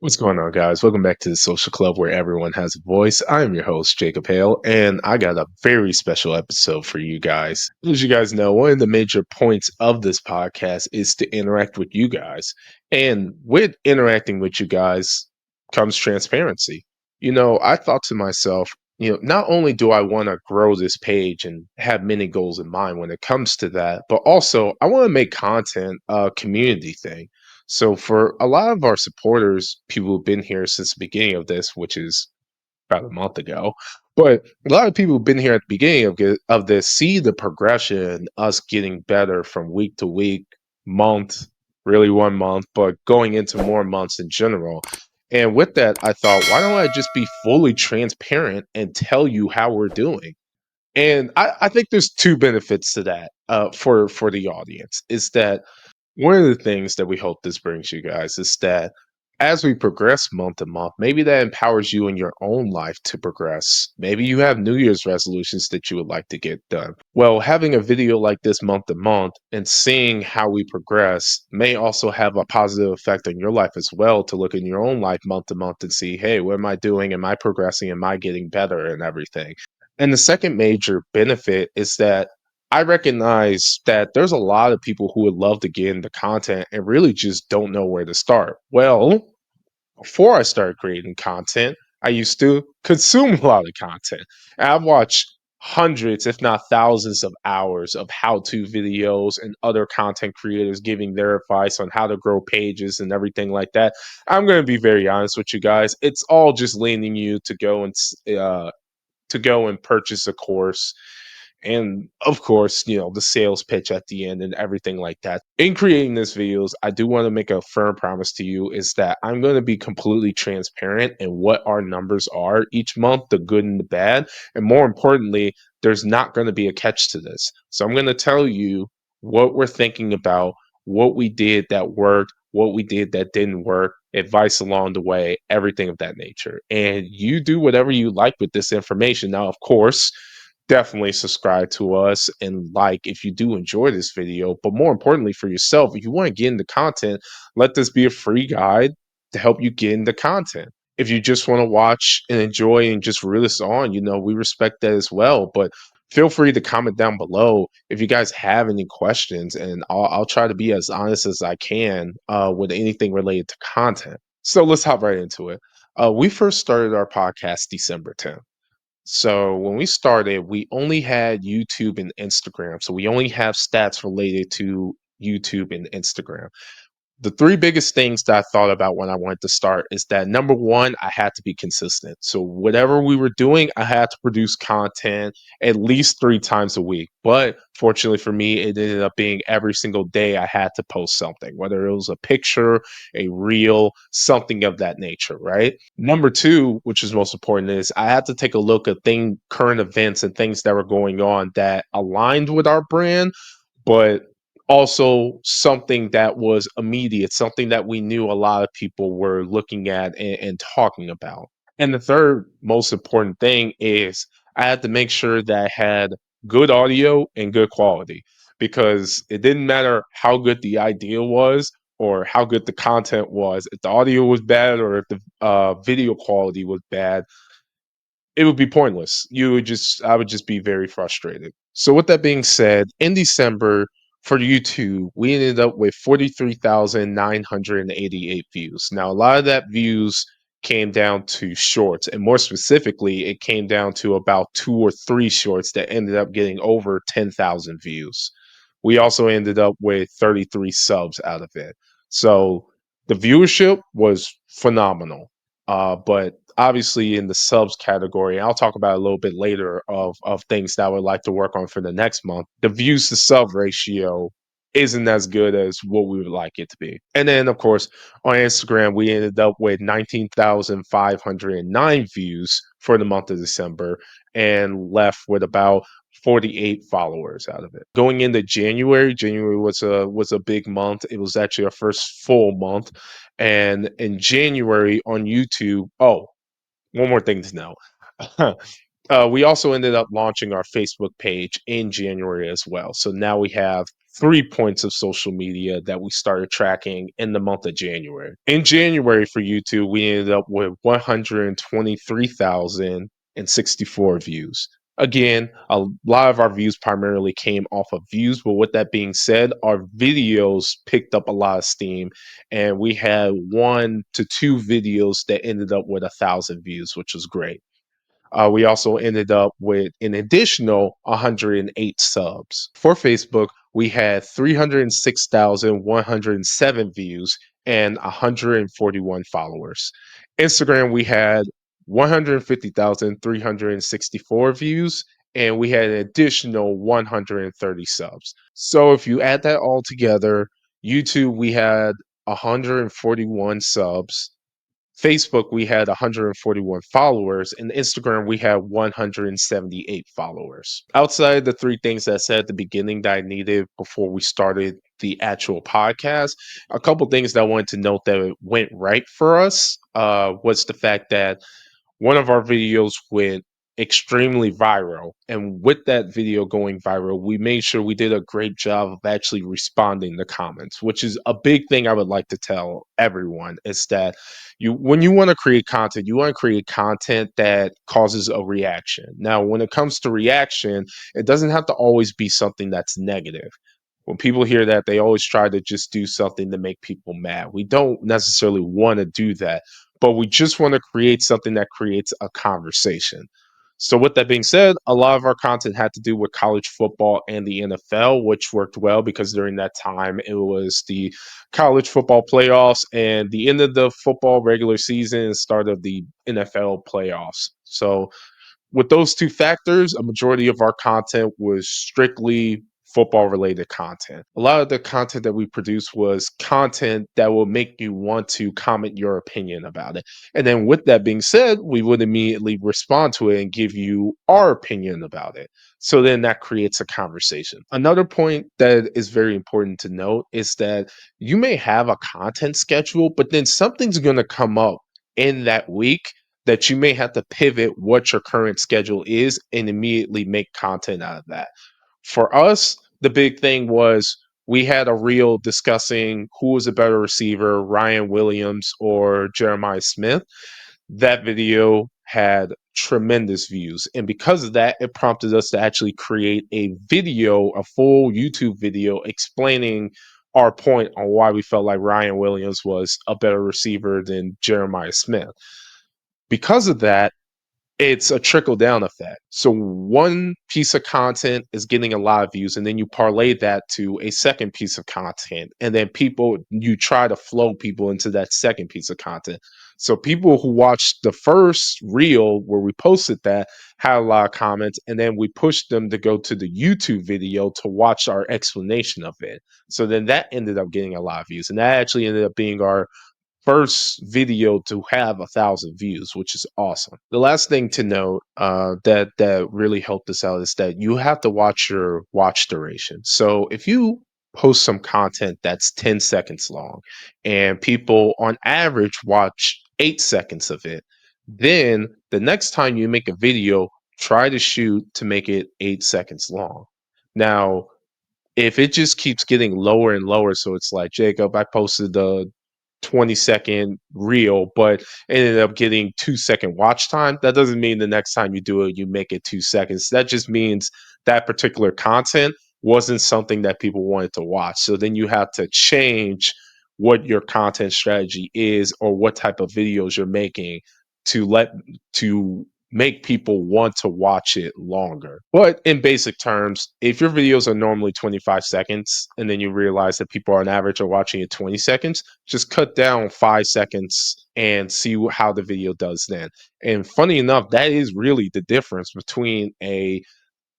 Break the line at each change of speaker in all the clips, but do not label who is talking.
What's going on, guys? Welcome back to the Social Club where everyone has a voice. I am your host, Jacob Hale, and I got a very special episode for you guys. As you guys know, one of the major points of this podcast is to interact with you guys. And with interacting with you guys comes transparency. I thought to myself, not only do I want to grow this page and have many goals in mind when it comes to that, but also I want to make content a community thing. So for a lot of our supporters, people who've been here since the beginning of this, which is about a month ago, but a lot of people who've been here at the beginning of this see the progression, us getting better from week to week, month, really 1 month, but going into more months in general. And with that, I thought, why don't I just be fully transparent and tell you how we're doing? And I think there's two benefits to that for the audience. Is that one of the things that we hope this brings you guys is that as we progress month to month, maybe that empowers you in your own life to progress. Maybe you have New Year's resolutions that you would like to get done. Well, having a video like this month to month and seeing how we progress may also have a positive effect on your life as well to look in your own life month to month and see, hey, what am I doing? Am I progressing? Am I getting better and everything? And the second major benefit is that I recognize that there's a lot of people who would love to get into content and really just don't know where to start. Well, before I started creating content, I used to consume a lot of content. And I've watched hundreds, if not thousands, of hours of how to videos and other content creators giving their advice on how to grow pages and everything like that. I'm going to be very honest with you guys. It's all just leaning you to go and purchase a course and of course, the sales pitch at the end and everything like that. In creating these videos, I do want to make a firm promise to you is that I'm going to be completely transparent in what our numbers are each month, the good and the bad. And more importantly, there's not going to be a catch to this. So I'm going to tell you what we're thinking about, what we did that worked, what we did that didn't work, advice along the way, everything of that nature. And you do whatever you like with this information. Now, of course, definitely subscribe to us and like if you do enjoy this video. But more importantly for yourself, if you want to get into content, let this be a free guide to help you get into content. If you just want to watch and enjoy and just reel this on, we respect that as well. But feel free to comment down below if you guys have any questions, and I'll try to be as honest as I can with anything related to content. So let's hop right into it. We first started our podcast December 10th. So when we started, we only had YouTube and Instagram. So we only have stats related to YouTube and Instagram. The three biggest things that I thought about when I wanted to start is that number one, I had to be consistent. So whatever we were doing, I had to produce content at least 3 times a week. But fortunately for me, it ended up being every single day I had to post something, whether it was a picture, a reel, something of that nature, right? Number two, which is most important, is I had to take a look at current events and things that were going on that aligned with our brand, but also something that was immediate, something that we knew a lot of people were looking at and talking about. And the third most important thing is I had to make sure that I had good audio and good quality because it didn't matter how good the idea was or how good the content was. If the audio was bad or if the video quality was bad, it would be pointless. I would just be very frustrated. So with that being said, in December for YouTube, we ended up with 43,988 views. Now, a lot of that views came down to shorts, and more specifically, it came down to about 2 or 3 shorts that ended up getting over 10,000 views. We also ended up with 33 subs out of it. So the viewership was phenomenal. But obviously in the subs category, I'll talk about a little bit later of things that I would like to work on for the next month. The views to sub ratio isn't as good as what we would like it to be. And then of course on Instagram we ended up with 19,509 views for the month of December and left with about 48 followers out of it. Going into January, January was a big month. It was actually our first full month. And in January on YouTube, oh, one more thing to know. We also ended up launching our Facebook page in January as well. So now we have 3 points of social media that we started tracking in the month of January. In January for YouTube, we ended up with 123,064 views. Again, a lot of our views primarily came off of views, but with that being said, our videos picked up a lot of steam, and we had 1 to 2 videos that ended up with 1,000 views, which was great. We also ended up with an additional 108 subs. For Facebook, we had 306,107 views and 141 followers. Instagram, we had 150,364 views and we had an additional 130 subs. So if you add that all together, YouTube, we had 141 subs. Facebook, we had 141 followers, and Instagram, we had 178 followers. Outside the 3 things that I said at the beginning that I needed before we started the actual podcast, a couple things that I wanted to note that went right for us was the fact that one of our videos went extremely viral. And with that video going viral, we made sure we did a great job of actually responding to comments, which is a big thing I would like to tell everyone is that when you want to create content, you want to create content that causes a reaction. Now, when it comes to reaction, it doesn't have to always be something that's negative. When people hear that, they always try to just do something to make people mad. We don't necessarily want to do that, but we just want to create something that creates a conversation. So, with that being said, a lot of our content had to do with college football and the NFL, which worked well because during that time it was the college football playoffs and the end of the football regular season and start of the NFL playoffs. So, with those 2 factors, a majority of our content was strictly football related content. A lot of the content that we produced was content that will make you want to comment your opinion about it. And then, with that being said, we would immediately respond to it and give you our opinion about it. So then that creates a conversation. Another point that is very important to note is that you may have a content schedule, but then something's going to come up in that week that you may have to pivot what your current schedule is and immediately make content out of that. For us, the big thing was we had a reel discussing who was a better receiver, Ryan Williams or Jeremiah Smith. That video had tremendous views. And because of that, it prompted us to actually create a video, a full YouTube video explaining our point on why we felt like Ryan Williams was a better receiver than Jeremiah Smith. Because of that, it's a trickle down effect. So one piece of content is getting a lot of views, and then you parlay that to a second piece of content, and then you try to flow people into that second piece of content. So people who watched the first reel where we posted that had a lot of comments, and then we pushed them to go to the YouTube video to watch our explanation of it. So then that ended up getting a lot of views, and that actually ended up being our first video to have 1,000 views, which is awesome. The last thing to note that really helped us out is that you have to watch your watch duration. So if you post some content that's 10 seconds long and people on average watch 8 seconds of it, then the next time you make a video, try to shoot to make it 8 seconds long. Now, if it just keeps getting lower and lower, so it's like, Jacob, I posted the 20-second reel, but ended up getting 2-second watch time. That doesn't mean the next time you do it, you make it 2 seconds. That just means that particular content wasn't something that people wanted to watch. So then you have to change what your content strategy is or what type of videos you're making to make people want to watch it longer. But in basic terms, if your videos are normally 25 seconds and then you realize that people on average are watching it 20 seconds, just cut down 5 seconds and see how the video does then. And funny enough, that is really the difference between a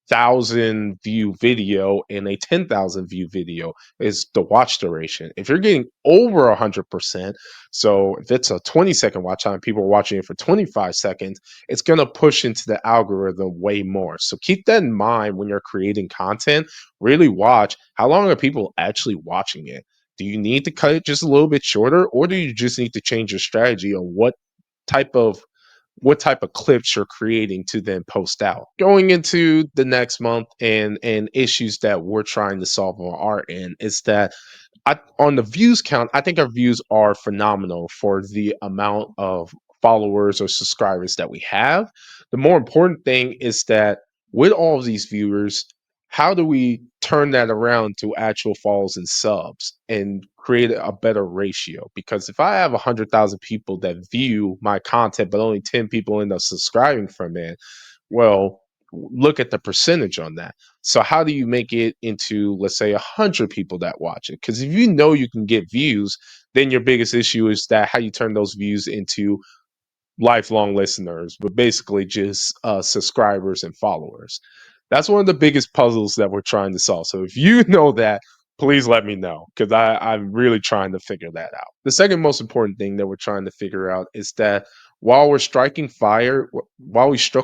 1,000 view video and a 10,000 view video is the watch duration. If you're getting over 100%, so if it's a 20-second watch time, people are watching it for 25 seconds, it's going to push into the algorithm way more. So keep that in mind when you're creating content. Really watch how long are people actually watching it. Do you need to cut it just a little bit shorter, or do you just need to change your strategy on what type of what type of clips you're creating to then post out. Going into the next month and issues that we're trying to solve on our end is that on the views count, I think our views are phenomenal for the amount of followers or subscribers that we have. The more important thing is that with all of these viewers, how do we turn that around to actual follows and subs and create a better ratio? Because if I have 100,000 people that view my content, but only 10 people end up subscribing from it, well, look at the percentage on that. So how do you make it into, let's say, 100 people that watch it? Because if you know you can get views, then your biggest issue is that how you turn those views into lifelong listeners, but basically just subscribers and followers. That's one of the biggest puzzles that we're trying to solve. So if you know that, please let me know because I'm really trying to figure that out. The second most important thing that we're trying to figure out is that while we struck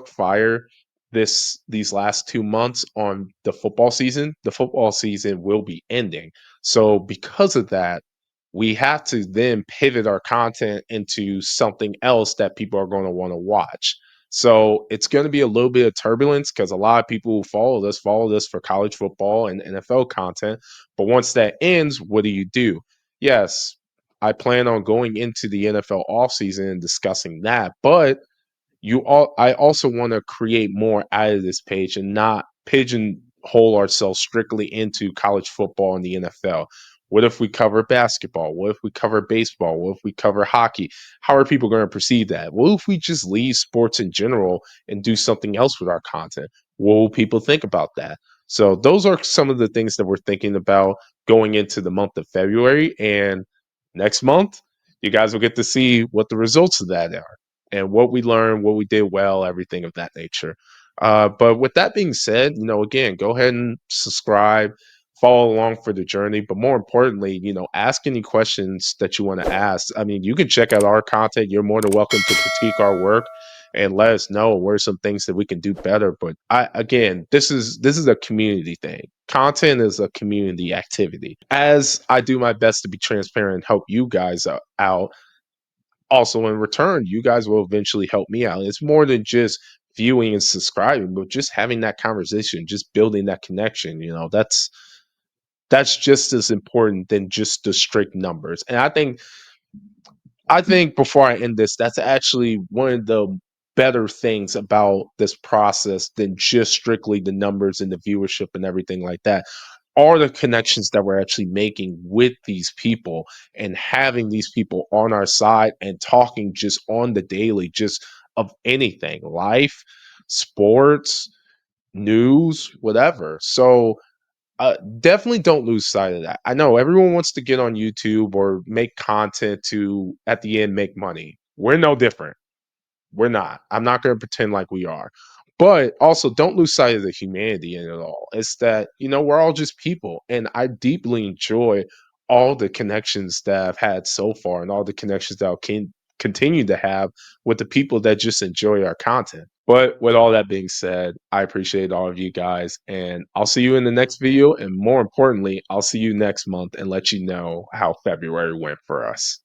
fire these last 2 months on the football season will be ending. So because of that, we have to then pivot our content into something else that people are going to want to watch. So it's going to be a little bit of turbulence because a lot of people who follow this for college football and NFL content. But once that ends, what do? Yes, I plan on going into the NFL offseason and discussing that. But I also want to create more out of this page and not pigeonhole ourselves strictly into college football and the NFL. What if we cover basketball? What if we cover baseball? What if we cover hockey? How are people going to perceive that? What if we just leave sports in general and do something else with our content? What will people think about that? So those are some of the things that we're thinking about going into the month of February. And next month, you guys will get to see what the results of that are and what we learned, what we did well, everything of that nature. But with that being said, again, go ahead and subscribe, follow along for the journey. But more importantly, ask any questions that you want to ask. I mean, you can check out our content. You're more than welcome to critique our work and let us know where some things that we can do better. But again, this is a community thing. Content is a community activity. As I do my best to be transparent and help you guys out, also in return, you guys will eventually help me out. It's more than just viewing and subscribing, but just having that conversation, just building that connection. That's just as important than just the strict numbers. And I think before I end this, that's actually one of the better things about this process than just strictly the numbers and the viewership and everything like that are the connections that we're actually making with these people and having these people on our side and talking just on the daily, just of anything, life, sports, news, whatever. So definitely don't lose sight of that. I know everyone wants to get on YouTube or make content to, at the end, make money. We're no different. We're not. I'm not going to pretend like we are. But also, don't lose sight of the humanity in it all. It's that, we're all just people. And I deeply enjoy all the connections that I've had so far and all the connections that I'll continue to have with the people that just enjoy our content. But with all that being said, I appreciate all of you guys. And I'll see you in the next video. And more importantly, I'll see you next month and let you know how February went for us.